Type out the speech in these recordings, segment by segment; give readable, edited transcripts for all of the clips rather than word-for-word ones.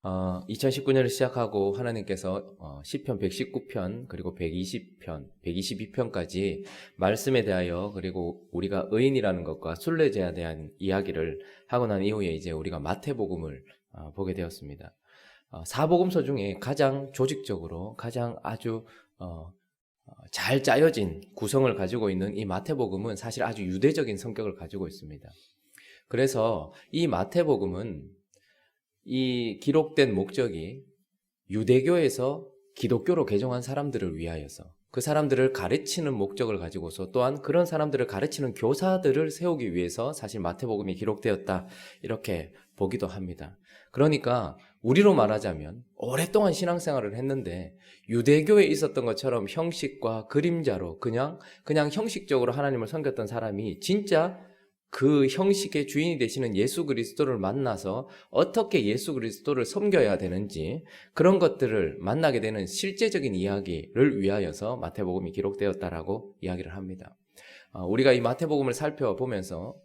2019년을 시작하고 하나님께서 시편 119편 그리고 120편, 122편까지 말씀에 대하여 그리고 우리가 의인이라는 것과 순례자에 대한 이야기를 하고 난 이후에 이제 우리가 마태복음을 보게 되었습니다. 사복음서 중에 가장 조직적으로 가장 아주 잘 짜여진 구성을 가지고 있는 이 마태복음은 사실 아주 유대적인 성격을 가지고 있습니다. 그래서 이 마태복음은 이 기록된 목적이 유대교에서 기독교로 개종한 사람들을 위하여서 그 사람들을 가르치는 목적을 가지고서 또한 그런 사람들을 가르치는 교사들을 세우기 위해서 사실 마태복음이 기록되었다 이렇게 보기도 합니다. 그러니까 우리로 말하자면 오랫동안 신앙생활을 했는데 유대교에 있었던 것처럼 형식과 그림자로 그냥 형식적으로 하나님을 섬겼던 사람이 진짜 그 형식의 주인이 되시는 예수 그리스도를 만나서 어떻게 예수 그리스도를 섬겨야 되는지 그런 것들을 만나게 되는 실제적인 이야기를 위하여서 마태복음이 기록되었다라고 이야기를 합니다. 우리가 이 마태복음을 살펴보면서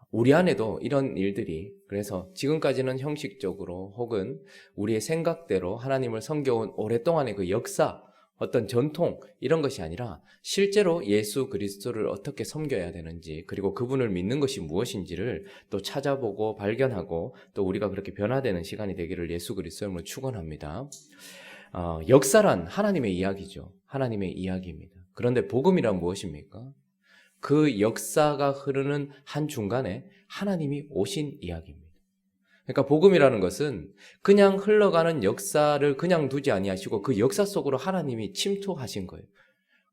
우리 안에도 이런 일들이 그래서 지금까지는 형식적으로 혹은 우리의 생각대로 하나님을 섬겨온 오랫동안의 그 역사 어떤 전통 이런 것이 아니라 실제로 예수 그리스도를 어떻게 섬겨야 되는지 그리고 그분을 믿는 것이 무엇인지를 또 찾아보고 발견하고 또 우리가 그렇게 변화되는 시간이 되기를 예수 그리스도로 축원합니다. 역사란 하나님의 이야기죠. 하나님의 이야기입니다. 그런데 복음이란 무엇입니까? 그 역사가 흐르는 한중간에 하나님이 오신 이야기입니다. 그러니까 복음이라는 것은 그냥 흘러가는 역사를 그냥 두지 아니하시고 그 역사 속으로 하나님이 침투하신 거예요.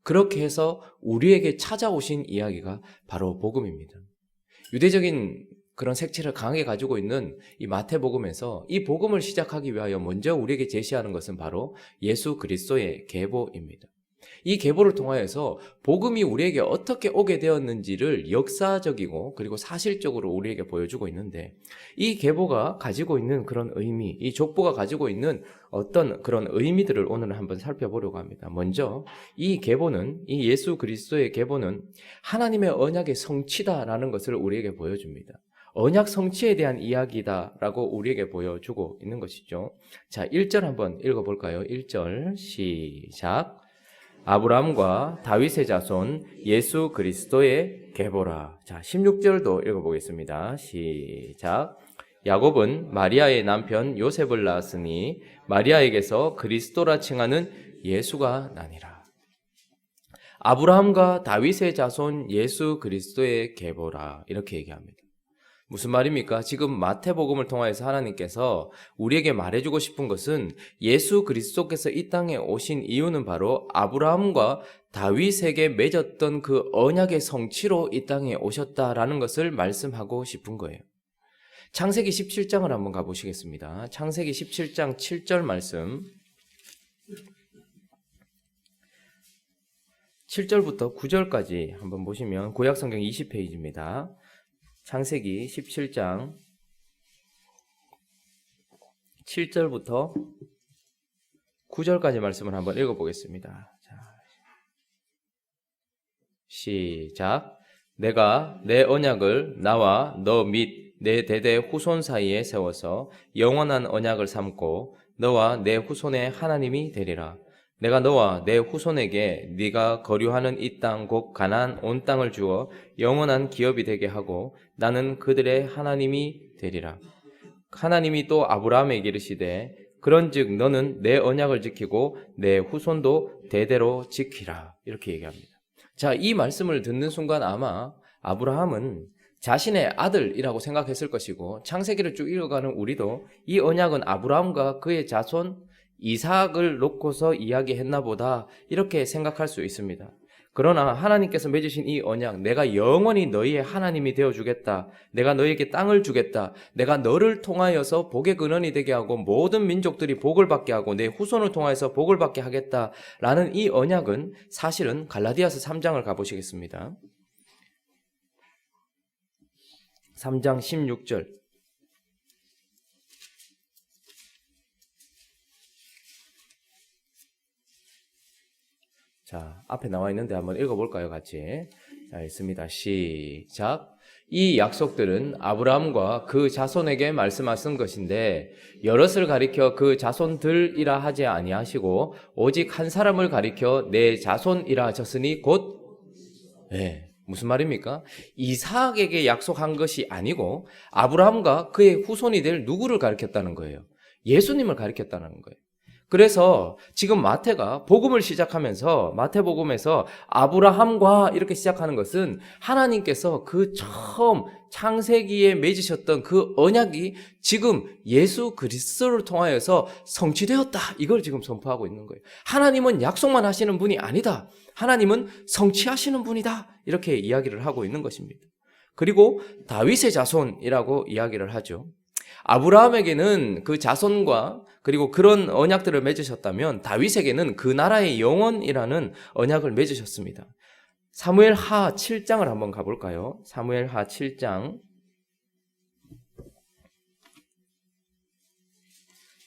그렇게 해서 우리에게 찾아오신 이야기가 바로 복음입니다. 유대적인 그런 색채를 강하게 가지고 있는 이 마태복음에서 이 복음을 시작하기 위하여 먼저 우리에게 제시하는 것은 바로 예수 그리스도의 계보입니다. 이 계보를 통하여서 복음이 우리에게 어떻게 오게 되었는지를 역사적이고 그리고 사실적으로 우리에게 보여주고 있는데 이 계보가 가지고 있는 그런 의미, 이 족보가 가지고 있는 어떤 그런 의미들을 오늘 한번 살펴보려고 합니다. 먼저 이 계보는 이 예수 그리스도의 계보는 하나님의 언약의 성취다라는 것을 우리에게 보여줍니다. 언약 성취에 대한 이야기다라고 우리에게 보여주고 있는 것이죠. 자, 1절 한번 읽어볼까요? 1절 시작. 아브라함과 다윗의 자손 예수 그리스도의 계보라. 자, 16절도 읽어보겠습니다. 시작. 야곱은 마리아의 남편 요셉을 낳았으니 마리아에게서 그리스도라 칭하는 예수가 나니라. 아브라함과 다윗의 자손 예수 그리스도의 계보라. 이렇게 얘기합니다. 무슨 말입니까? 지금 마태복음을 통해서 하나님께서 우리에게 말해주고 싶은 것은 예수 그리스도께서 이 땅에 오신 이유는 바로 아브라함과 다윗에게 맺었던 그 언약의 성취로 이 땅에 오셨다라는 것을 말씀하고 싶은 거예요. 창세기 17장을 한번 가보시겠습니다. 창세기 17장 7절 말씀 7절부터 9절까지 한번 보시면 구약성경 20페이지입니다. 창세기 17장 7절부터 9절까지 말씀을 한번 읽어보겠습니다. 자, 시작. 내가 내 언약을 나와 너 및 내 대대 후손 사이에 세워서 영원한 언약을 삼고 너와 내 후손의 하나님이 되리라. 내가 너와 내 후손에게 네가 거류하는 이 땅 곧 가나안 온 땅을 주어 영원한 기업이 되게 하고 나는 그들의 하나님이 되리라. 하나님이 또 아브라함에게 이르시되 그런즉 너는 내 언약을 지키고 내 후손도 대대로 지키라. 이렇게 얘기합니다. 자, 이 말씀을 듣는 순간 아마 아브라함은 자신의 아들이라고 생각했을 것이고 창세기를 쭉 읽어가는 우리도 이 언약은 아브라함과 그의 자손 이삭을 놓고서 이야기했나 보다 이렇게 생각할 수 있습니다. 그러나 하나님께서 맺으신 이 언약, 내가 영원히 너희의 하나님이 되어주겠다. 내가 너희에게 땅을 주겠다. 내가 너를 통하여서 복의 근원이 되게 하고 모든 민족들이 복을 받게 하고 내 후손을 통하여서 복을 받게 하겠다라는 이 언약은 사실은 갈라디아서 3장을 가보시겠습니다. 3장 16절 자, 앞에 나와 있는데 한번 읽어볼까요? 같이. 자, 있습니다. 시작. 이 약속들은 아브라함과 그 자손에게 말씀하신 것인데 여럿을 가리켜 그 자손들이라 하지 아니하시고 오직 한 사람을 가리켜 내 자손이라 하셨으니 곧 무슨 말입니까? 이삭에게 약속한 것이 아니고 아브라함과 그의 후손이 될 누구를 가리켰다는 거예요. 예수님을 가리켰다는 거예요. 그래서 지금 마태가 복음을 시작하면서 마태복음에서 아브라함과 이렇게 시작하는 것은 하나님께서 그 처음 창세기에 맺으셨던 그 언약이 지금 예수 그리스도를 통하여서 성취되었다. 이걸 지금 선포하고 있는 거예요. 하나님은 약속만 하시는 분이 아니다. 하나님은 성취하시는 분이다. 이렇게 이야기를 하고 있는 것입니다. 그리고 다윗의 자손이라고 이야기를 하죠. 아브라함에게는 그 자손과 그리고 그런 언약들을 맺으셨다면 다윗에게는 그 나라의 영원이라는 언약을 맺으셨습니다. 사무엘하 7장을 한번 가볼까요? 사무엘하 7장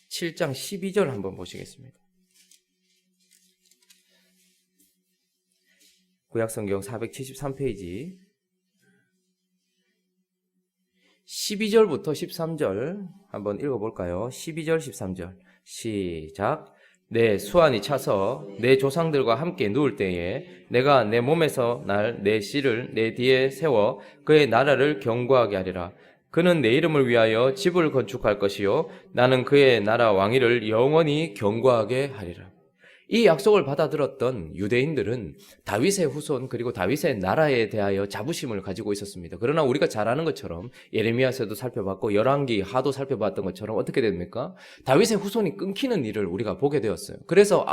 12절 한번 보시겠습니다. 구약성경 473페이지 12절부터 13절 한번 읽어볼까요? 12절 13절 시작. 내 수완이 차서 내 조상들과 함께 누울 때에 내가 내 몸에서 날 내 씨를 내 뒤에 세워 그의 나라를 견고하게 하리라. 그는 내 이름을 위하여 집을 건축할 것이요 나는 그의 나라 왕위를 영원히 견고하게 하리라. 이 약속을 받아들었던 유대인들은 다윗의 후손 그리고 다윗의 나라에 대하여 자부심을 가지고 있었습니다. 그러나 우리가 잘 아는 것처럼 예레미야서도 살펴봤고 열왕기 하도 살펴봤던 것처럼 어떻게 됩니까? 다윗의 후손이 끊기는 일을 우리가 보게 되었어요. 그래서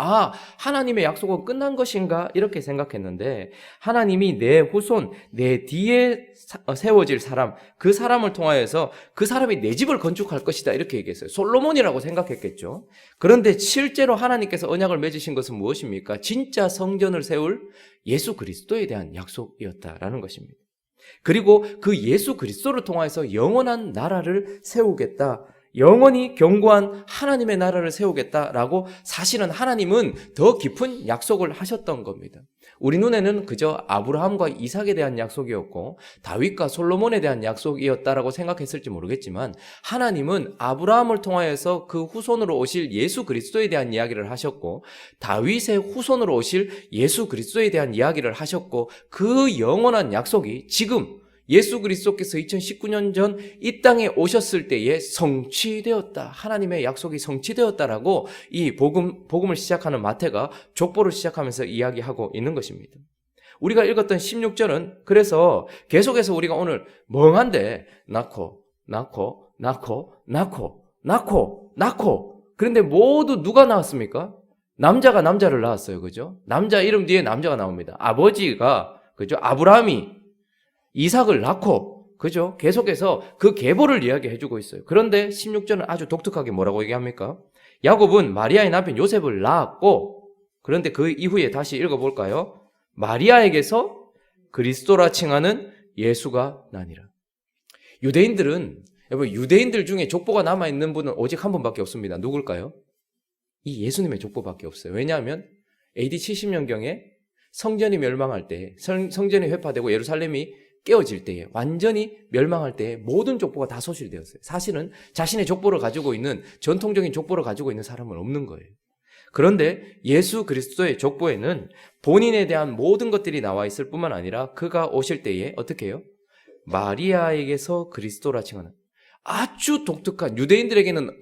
하나님의 약속은 끝난 것인가 이렇게 생각했는데 하나님이 내 후손 내 뒤에 세워질 사람 그 사람을 통하여서 그 사람이 내 집을 건축할 것이다 이렇게 얘기했어요. 솔로몬이라고 생각했겠죠. 그런데 실제로 하나님께서 언약을 맺으신 것은 무엇입니까? 진짜 성전을 세울 예수 그리스도에 대한 약속이었다라는 것입니다. 그리고 그 예수 그리스도를 통해서 영원한 나라를 세우겠다. 영원히 견고한 하나님의 나라를 세우겠다라고 사실은 하나님은 더 깊은 약속을 하셨던 겁니다. 우리 눈에는 그저 아브라함과 이삭에 대한 약속이었고 다윗과 솔로몬에 대한 약속이었다라고 생각했을지 모르겠지만 하나님은 아브라함을 통하여서 그 후손으로 오실 예수 그리스도에 대한 이야기를 하셨고 다윗의 후손으로 오실 예수 그리스도에 대한 이야기를 하셨고 그 영원한 약속이 지금 예수 그리스도께서 2019년 전 이 땅에 오셨을 때에 성취되었다. 하나님의 약속이 성취되었다라고 이 복음을 시작하는 마태가 족보를 시작하면서 이야기하고 있는 것입니다. 우리가 읽었던 16절은 그래서 계속해서 우리가 오늘 멍한데 낳고 그런데 모두 누가 낳았습니까? 남자가 남자를 낳았어요. 그죠? 남자 이름 뒤에 남자가 나옵니다. 아버지가 그죠? 아브라함이 이삭을 낳고 그죠? 계속해서 그 계보를 이야기해 주고 있어요. 그런데 16절은 아주 독특하게 뭐라고 얘기합니까? 야곱은 마리아의 남편 요셉을 낳았고 그런데 그 이후에 다시 읽어볼까요? 마리아에게서 그리스도라 칭하는 예수가 나니라. 유대인들 중에 족보가 남아있는 분은 오직 한 분밖에 없습니다. 누굴까요? 이 예수님의 족보밖에 없어요. 왜냐하면 AD 70년경에 성전이 멸망할 때 성전이 회파되고 예루살렘이 깨어질 때에 완전히 멸망할 때에 모든 족보가 다 소실되었어요. 사실은 자신의 족보를 가지고 있는 전통적인 족보를 가지고 있는 사람은 없는 거예요. 그런데 예수 그리스도의 족보에는 본인에 대한 모든 것들이 나와 있을 뿐만 아니라 그가 오실 때에 어떻게 해요? 마리아에게서 그리스도라 칭하는 아주 독특한 유대인들에게는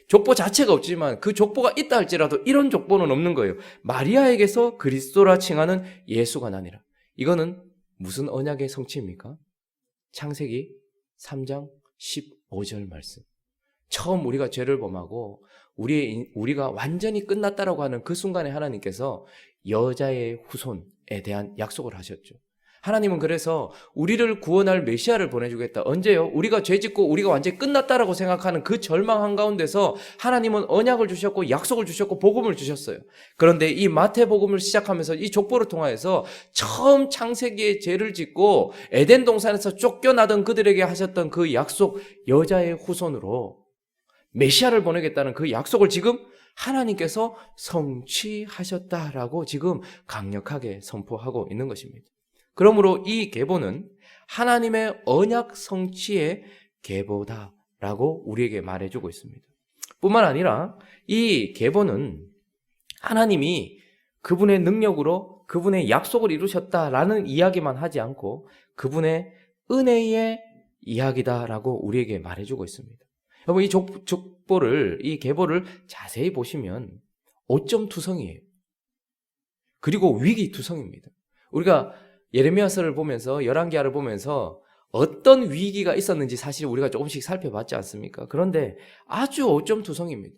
족보 자체가 없지만 그 족보가 있다 할지라도 이런 족보는 없는 거예요. 마리아에게서 그리스도라 칭하는 예수가 나니라. 이거는 무슨 언약의 성취입니까? 창세기 3장 15절 말씀. 처음 우리가 죄를 범하고 우리가 완전히 끝났다라고 하는 그 순간에 하나님께서 여자의 후손에 대한 약속을 하셨죠. 하나님은 그래서 우리를 구원할 메시아를 보내주겠다. 언제요? 우리가 죄짓고 우리가 완전히 끝났다라고 생각하는 그 절망 한가운데서 하나님은 언약을 주셨고 약속을 주셨고 복음을 주셨어요. 그런데 이 마태복음을 시작하면서 이 족보를 통하여서 처음 창세기에 죄를 짓고 에덴 동산에서 쫓겨나던 그들에게 하셨던 그 약속 여자의 후손으로 메시아를 보내겠다는 그 약속을 지금 하나님께서 성취하셨다라고 지금 강력하게 선포하고 있는 것입니다. 그러므로 이 계보는 하나님의 언약 성취의 계보다라고 우리에게 말해주고 있습니다. 뿐만 아니라 이 계보는 하나님이 그분의 능력으로 그분의 약속을 이루셨다라는 이야기만 하지 않고 그분의 은혜의 이야기다라고 우리에게 말해주고 있습니다. 여러분, 이 족보를, 이 계보를 자세히 보시면 오점투성이에요. 그리고 위기투성입니다. 우리가 예레미야서를 보면서, 열왕기하를 보면서 어떤 위기가 있었는지 사실 우리가 조금씩 살펴봤지 않습니까? 그런데 아주 오점투성입니다.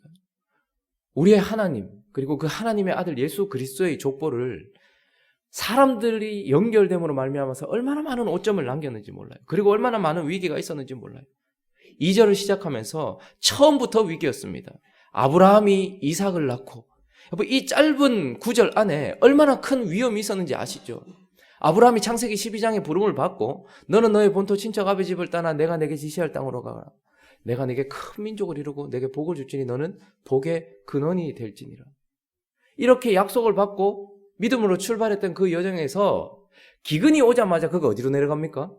우리의 하나님, 그리고 그 하나님의 아들 예수 그리스도의 족보를 사람들이 연결됨으로 말미암아서 얼마나 많은 오점을 남겼는지 몰라요. 그리고 얼마나 많은 위기가 있었는지 몰라요. 2절을 시작하면서 처음부터 위기였습니다. 아브라함이 이삭을 낳고, 이 짧은 9절 안에 얼마나 큰 위험이 있었는지 아시죠? 아브라함이 창세기 12장에 부름을 받고 너는 너의 본토 친척 아비 집을 떠나 내가 내게 지시할 땅으로 가라. 내가 내게 큰 민족을 이루고 내게 복을 줄지니 너는 복의 근원이 될지니라. 이렇게 약속을 받고 믿음으로 출발했던 그 여정에서 기근이 오자마자 그가 어디로 내려갑니까?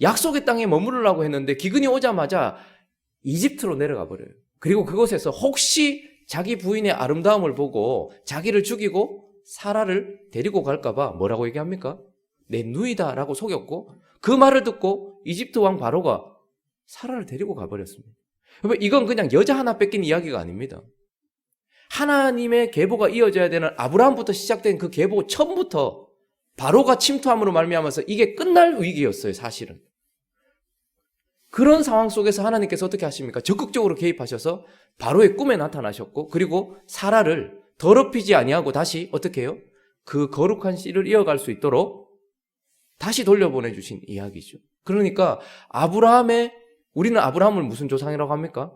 약속의 땅에 머무르려고 했는데 기근이 오자마자 이집트로 내려가 버려요. 그리고 그곳에서 혹시 자기 부인의 아름다움을 보고 자기를 죽이고 사라를 데리고 갈까봐 뭐라고 얘기합니까? 내 누이다라고 속였고 그 말을 듣고 이집트 왕 바로가 사라를 데리고 가버렸습니다. 이건 그냥 여자 하나 뺏긴 이야기가 아닙니다. 하나님의 계보가 이어져야 되는 아브라함부터 시작된 그 계보 처음부터 바로가 침투함으로 말미암아서 이게 끝날 위기였어요, 사실은. 그런 상황 속에서 하나님께서 어떻게 하십니까? 적극적으로 개입하셔서 바로의 꿈에 나타나셨고, 그리고 사라를 더럽히지 아니하고 다시 어떻게 해요? 그 거룩한 씨를 이어갈 수 있도록 다시 돌려보내주신 이야기죠. 그러니까 우리는 아브라함을 무슨 조상이라고 합니까?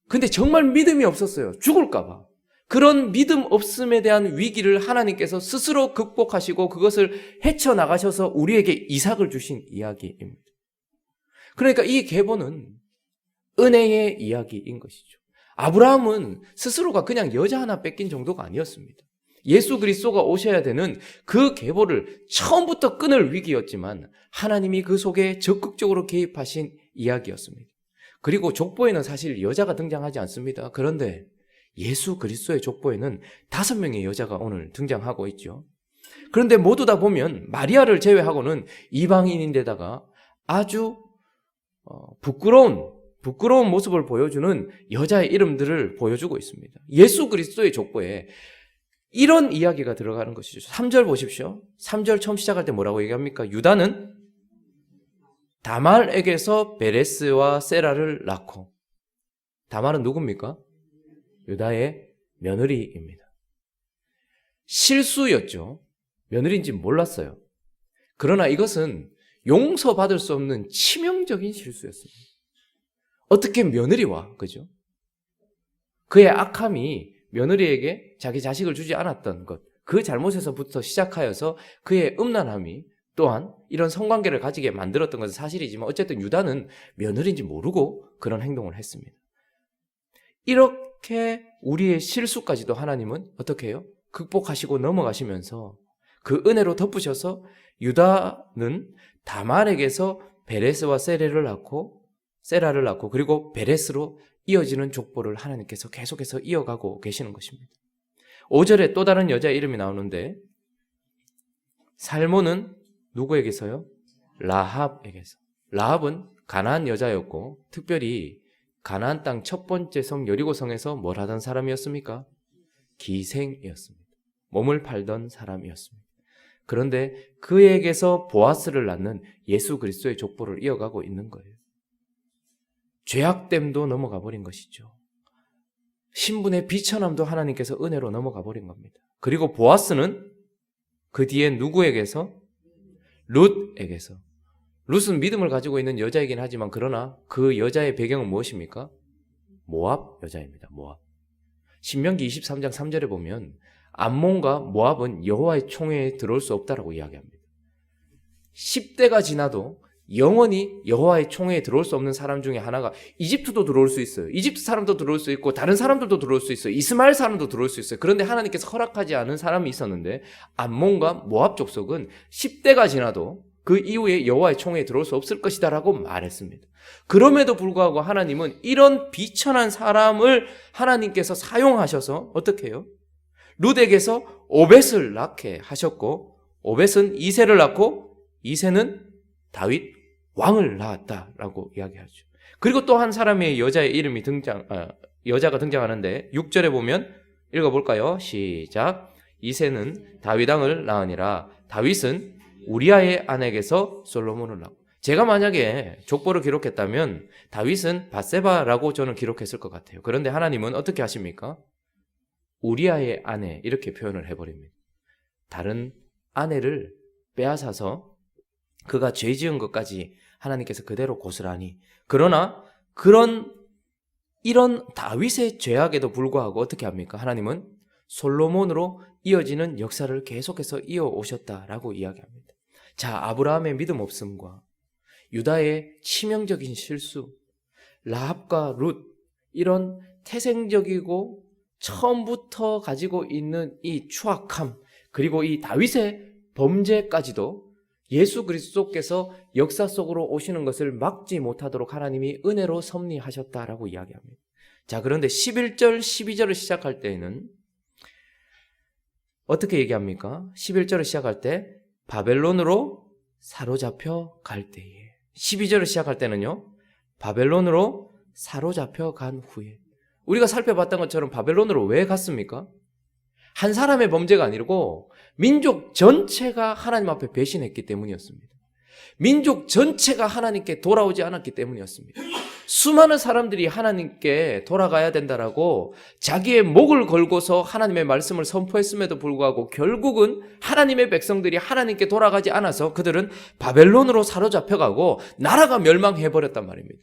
근데 정말 믿음이 없었어요. 죽을까봐. 그런 믿음 없음에 대한 위기를 하나님께서 스스로 극복하시고 그것을 헤쳐나가셔서 우리에게 이삭을 주신 이야기입니다. 그러니까 이 계보는 은혜의 이야기인 것이죠. 아브라함은 스스로가 그냥 여자 하나 뺏긴 정도가 아니었습니다. 예수 그리스도가 오셔야 되는 그 계보를 처음부터 끊을 위기였지만 하나님이 그 속에 적극적으로 개입하신 이야기였습니다. 그리고 족보에는 사실 여자가 등장하지 않습니다. 그런데 예수 그리스도의 족보에는 5명의 여자가 오늘 등장하고 있죠. 그런데 모두 다 보면 마리아를 제외하고는 이방인인데다가 아주 부끄러운 모습을 보여주는 여자의 이름들을 보여주고 있습니다. 예수 그리스도의 족보에 이런 이야기가 들어가는 것이죠. 3절 보십시오. 3절 처음 시작할 때 뭐라고 얘기합니까? 유다는 다말에게서 베레스와 세라를 낳고, 다말은 누굽니까? 유다의 며느리입니다. 실수였죠. 며느리인지 몰랐어요. 그러나 이것은 용서받을 수 없는 치명적인 실수였습니다. 어떻게 며느리와, 그죠? 그의 악함이 며느리에게 자기 자식을 주지 않았던 것, 그 잘못에서부터 시작하여서 그의 음란함이 또한 이런 성관계를 가지게 만들었던 것은 사실이지만 어쨌든 유다는 며느리인지 모르고 그런 행동을 했습니다. 이렇게 우리의 실수까지도 하나님은 어떻게 해요? 극복하시고 넘어가시면서 그 은혜로 덮으셔서 유다는 다말에게서 베레스와 세라를 낳고 그리고 베레스로 이어지는 족보를 하나님께서 계속해서 이어가고 계시는 것입니다. 5절에 또 다른 여자 이름이 나오는데 살몬은 누구에게서요? 라합에게서. 라합은 가나안 여자였고 특별히 가나안 땅 첫 번째 성 여리고성에서 뭘 하던 사람이었습니까? 기생이었습니다. 몸을 팔던 사람이었습니다. 그런데 그에게서 보아스를 낳는 예수 그리스도의 족보를 이어가고 있는 거예요. 죄악됨도 넘어가 버린 것이죠. 신분의 비천함도 하나님께서 은혜로 넘어가 버린 겁니다. 그리고 보아스는 그 뒤에 누구에게서? 룻에게서. 룻은 믿음을 가지고 있는 여자이긴 하지만 그러나 그 여자의 배경은 무엇입니까? 모압 여자입니다. 모압. 신명기 23장 3절에 보면 암몬과 모압은 여호와의 총회에 들어올 수 없다라고 이야기합니다. 10대가 지나도 영원히 여호와의 총회에 들어올 수 없는 사람 중에 하나가 이집트도 들어올 수 있어요. 이집트 사람도 들어올 수 있고 다른 사람들도 들어올 수 있어요. 이스마엘 사람도 들어올 수 있어요. 그런데 하나님께서 허락하지 않은 사람이 있었는데 암몬과 모압 족속은 10대가 지나도 그 이후에 여호와의 총회에 들어올 수 없을 것이다 라고 말했습니다. 그럼에도 불구하고 하나님은 이런 비천한 사람을 하나님께서 사용하셔서 어떻게 해요? 룻에게서 오벳을 낳게 하셨고, 오벳은 이새를 낳고, 이새는 다윗 왕을 낳았다라고 이야기하죠. 그리고 또 한 사람의 여자의 이름이 여자가 등장하는데 6절에 보면 읽어볼까요? 시작. 이새는 다윗 왕을 낳으니라. 다윗은 우리아의 아내에게서 솔로몬을 낳고. 제가 만약에 족보를 기록했다면 다윗은 밧세바라고 저는 기록했을 것 같아요. 그런데 하나님은 어떻게 하십니까? 우리아의 아내 이렇게 표현을 해버립니다. 다른 아내를 빼앗아서 그가 죄 지은 것까지 하나님께서 그대로 고스란히. 그러나 이런 다윗의 죄악에도 불구하고 어떻게 합니까? 하나님은 솔로몬으로 이어지는 역사를 계속해서 이어오셨다라고 이야기합니다. 자, 아브라함의 믿음 없음과 유다의 치명적인 실수, 라합과 룻, 이런 태생적이고 처음부터 가지고 있는 이 추악함, 그리고 이 다윗의 범죄까지도 예수 그리스도께서 역사 속으로 오시는 것을 막지 못하도록 하나님이 은혜로 섭리하셨다라고 이야기합니다. 자, 그런데 11절, 12절을 시작할 때에는 어떻게 얘기합니까? 11절을 시작할 때 바벨론으로 사로잡혀 갈 때에, 12절을 시작할 때는요, 바벨론으로 사로잡혀 간 후에. 우리가 살펴봤던 것처럼 바벨론으로 왜 갔습니까? 한 사람의 범죄가 아니고 민족 전체가 하나님 앞에 배신했기 때문이었습니다. 민족 전체가 하나님께 돌아오지 않았기 때문이었습니다. 수많은 사람들이 하나님께 돌아가야 된다라고 자기의 목을 걸고서 하나님의 말씀을 선포했음에도 불구하고 결국은 하나님의 백성들이 하나님께 돌아가지 않아서 그들은 바벨론으로 사로잡혀가고 나라가 멸망해버렸단 말입니다.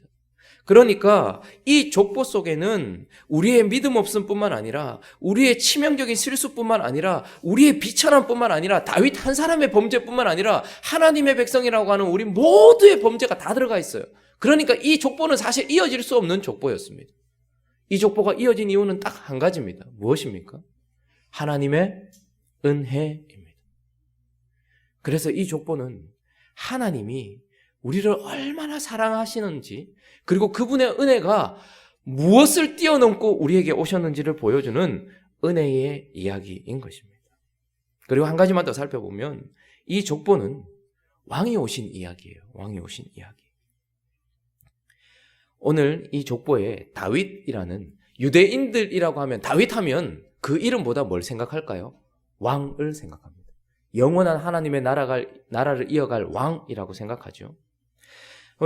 그러니까 이 족보 속에는 우리의 믿음 없음뿐만 아니라 우리의 치명적인 실수뿐만 아니라 우리의 비천함뿐만 아니라 다윗 한 사람의 범죄뿐만 아니라 하나님의 백성이라고 하는 우리 모두의 범죄가 다 들어가 있어요. 그러니까 이 족보는 사실 이어질 수 없는 족보였습니다. 이 족보가 이어진 이유는 딱 한 가지입니다. 무엇입니까? 하나님의 은혜입니다. 그래서 이 족보는 하나님이 우리를 얼마나 사랑하시는지, 그리고 그분의 은혜가 무엇을 뛰어넘고 우리에게 오셨는지를 보여주는 은혜의 이야기인 것입니다. 그리고 한 가지만 더 살펴보면 이 족보는 왕이 오신 이야기예요. 왕이 오신 이야기. 오늘 이 족보에 다윗이라는, 유대인들이라고 하면 다윗 하면 그 이름보다 뭘 생각할까요? 왕을 생각합니다. 영원한 하나님의 나라를 이어갈 왕이라고 생각하죠.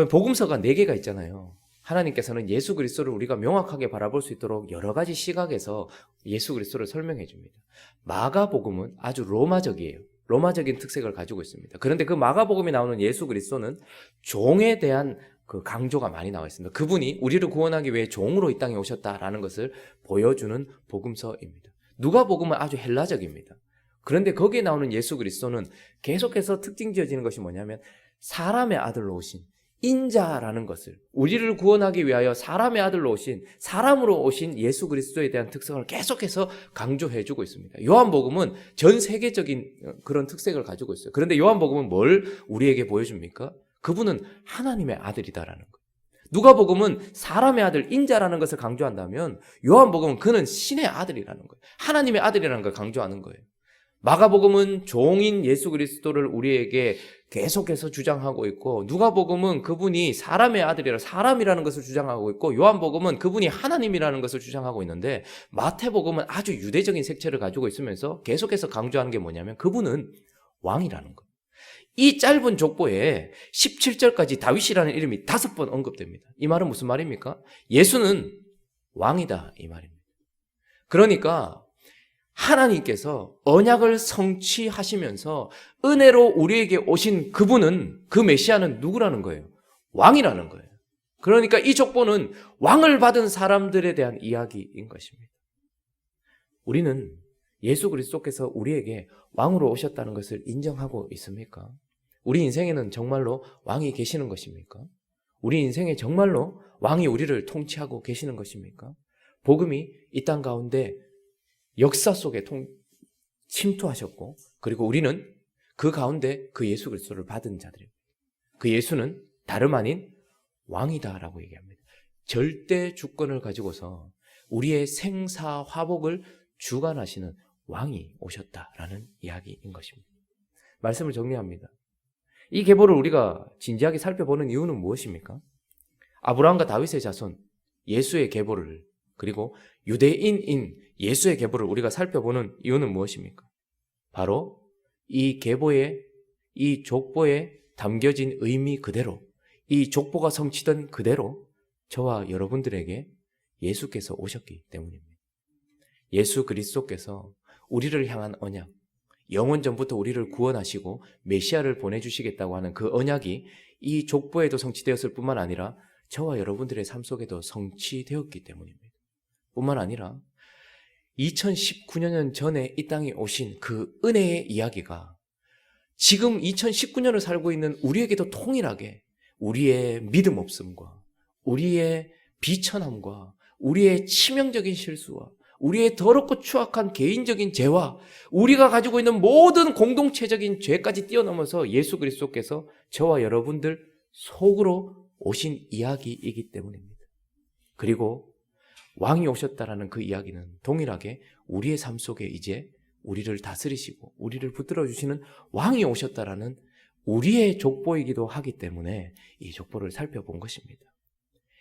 복음서가 4개가 있잖아요. 하나님께서는 예수 그리스도를 우리가 명확하게 바라볼 수 있도록 여러 가지 시각에서 예수 그리스도를 설명해 줍니다. 마가복음은 아주 로마적이에요. 로마적인 특색을 가지고 있습니다. 그런데 그 마가복음에 나오는 예수 그리스도는 종에 대한 그 강조가 많이 나와 있습니다. 그분이 우리를 구원하기 위해 종으로 이 땅에 오셨다라는 것을 보여주는 복음서입니다. 누가복음은 아주 헬라적입니다. 그런데 거기에 나오는 예수 그리스도는 계속해서 특징 지어지는 것이 뭐냐면 사람의 아들로 오신 인자라는 것을, 우리를 구원하기 위하여 사람의 아들로 오신, 사람으로 오신 예수 그리스도에 대한 특성을 계속해서 강조해주고 있습니다. 요한복음은 전 세계적인 그런 특색을 가지고 있어요. 그런데 요한복음은 뭘 우리에게 보여줍니까? 그분은 하나님의 아들이다라는 거예요. 누가복음은 사람의 아들 인자라는 것을 강조한다면 요한복음은 그는 신의 아들이라는 거예요. 하나님의 아들이라는 걸 강조하는 거예요. 마가복음은 종인 예수 그리스도를 우리에게 계속해서 주장하고 있고, 누가복음은 그분이 사람의 아들이라 사람이라는 것을 주장하고 있고, 요한복음은 그분이 하나님이라는 것을 주장하고 있는데, 마태복음은 아주 유대적인 색채를 가지고 있으면서 계속해서 강조하는 게 뭐냐면 그분은 왕이라는 거예요. 이 짧은 족보에 17절까지 다윗이라는 이름이 5번 언급됩니다. 이 말은 무슨 말입니까? 예수는 왕이다 이 말입니다. 그러니까 하나님께서 언약을 성취하시면서 은혜로 우리에게 오신 그분은, 그 메시아는 누구라는 거예요? 왕이라는 거예요. 그러니까 이 족보는 왕을 받은 사람들에 대한 이야기인 것입니다. 우리는 예수 그리스도께서 우리에게 왕으로 오셨다는 것을 인정하고 있습니까? 우리 인생에는 정말로 왕이 계시는 것입니까? 우리 인생에 정말로 왕이 우리를 통치하고 계시는 것입니까? 복음이 이 땅 가운데 역사 속에 침투하셨고, 그리고 우리는 그 가운데 그 예수 그리스도를 받은 자들입니다. 그 예수는 다름 아닌 왕이다라고 얘기합니다. 절대 주권을 가지고서 우리의 생사 화복을 주관하시는 왕이 오셨다라는 이야기인 것입니다. 말씀을 정리합니다. 이 계보를 우리가 진지하게 살펴보는 이유는 무엇입니까? 아브라함과 다윗의 자손 예수의 계보를, 그리고 유대인인 예수의 계보를 우리가 살펴보는 이유는 무엇입니까? 바로 이 계보에, 이 족보에 담겨진 의미 그대로, 이 족보가 성취된 그대로 저와 여러분들에게 예수께서 오셨기 때문입니다. 예수 그리스도께서 우리를 향한 언약, 영원 전부터 우리를 구원하시고 메시아를 보내주시겠다고 하는 그 언약이 이 족보에도 성취되었을 뿐만 아니라 저와 여러분들의 삶 속에도 성취되었기 때문입니다. 뿐만 아니라 2019년 전에 이 땅에 오신 그 은혜의 이야기가 지금 2019년을 살고 있는 우리에게도 통일하게 우리의 믿음 없음과 우리의 비천함과 우리의 치명적인 실수와 우리의 더럽고 추악한 개인적인 죄와 우리가 가지고 있는 모든 공동체적인 죄까지 뛰어넘어서 예수 그리스도께서 저와 여러분들 속으로 오신 이야기이기 때문입니다. 그리고 왕이 오셨다라는 그 이야기는 동일하게 우리의 삶 속에 이제 우리를 다스리시고 우리를 붙들어 주시는 왕이 오셨다라는 우리의 족보이기도 하기 때문에 이 족보를 살펴본 것입니다.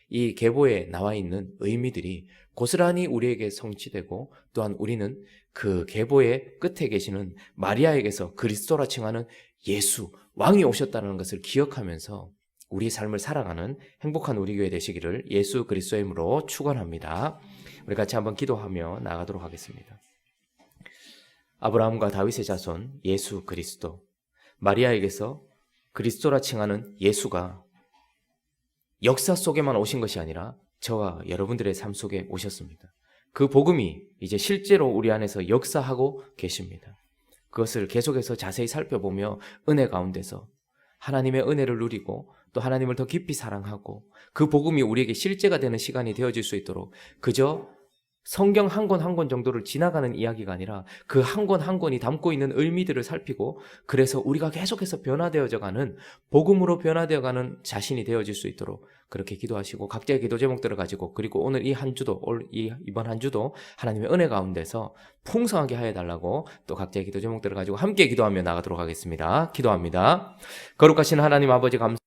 이 계보에 나와 있는 의미들이 고스란히 우리에게 성취되고 또한 우리는 그 계보의 끝에 계시는 마리아에게서 그리스도라 칭하는 예수, 왕이 오셨다는 것을 기억하면서 우리 삶을 살아가는 행복한 우리 교회 되시기를 예수 그리스도의 이름으로 축원합니다. 우리 같이 한번 기도하며 나가도록 하겠습니다. 아브라함과 다윗의 자손 예수 그리스도, 마리아에게서 그리스도라 칭하는 예수가 역사 속에만 오신 것이 아니라 저와 여러분들의 삶 속에 오셨습니다. 그 복음이 이제 실제로 우리 안에서 역사하고 계십니다. 그것을 계속해서 자세히 살펴보며 은혜 가운데서 하나님의 은혜를 누리고 또 하나님을 더 깊이 사랑하고 그 복음이 우리에게 실제가 되는 시간이 되어질 수 있도록 그저 성경 한 권 한 권 정도를 지나가는 이야기가 아니라 그 한 권 한 권이 담고 있는 의미들을 살피고 그래서 우리가 계속해서 변화되어져가는 복음으로 변화되어가는 자신이 되어질 수 있도록 그렇게 기도하시고 각자의 기도 제목들을 가지고 그리고 오늘 이 한 주도 이번 한 주도 하나님의 은혜 가운데서 풍성하게 하여 달라고 또 각자의 기도 제목들을 가지고 함께 기도하며 나가도록 하겠습니다. 기도합니다. 거룩하신 하나님 아버지 감사합니다.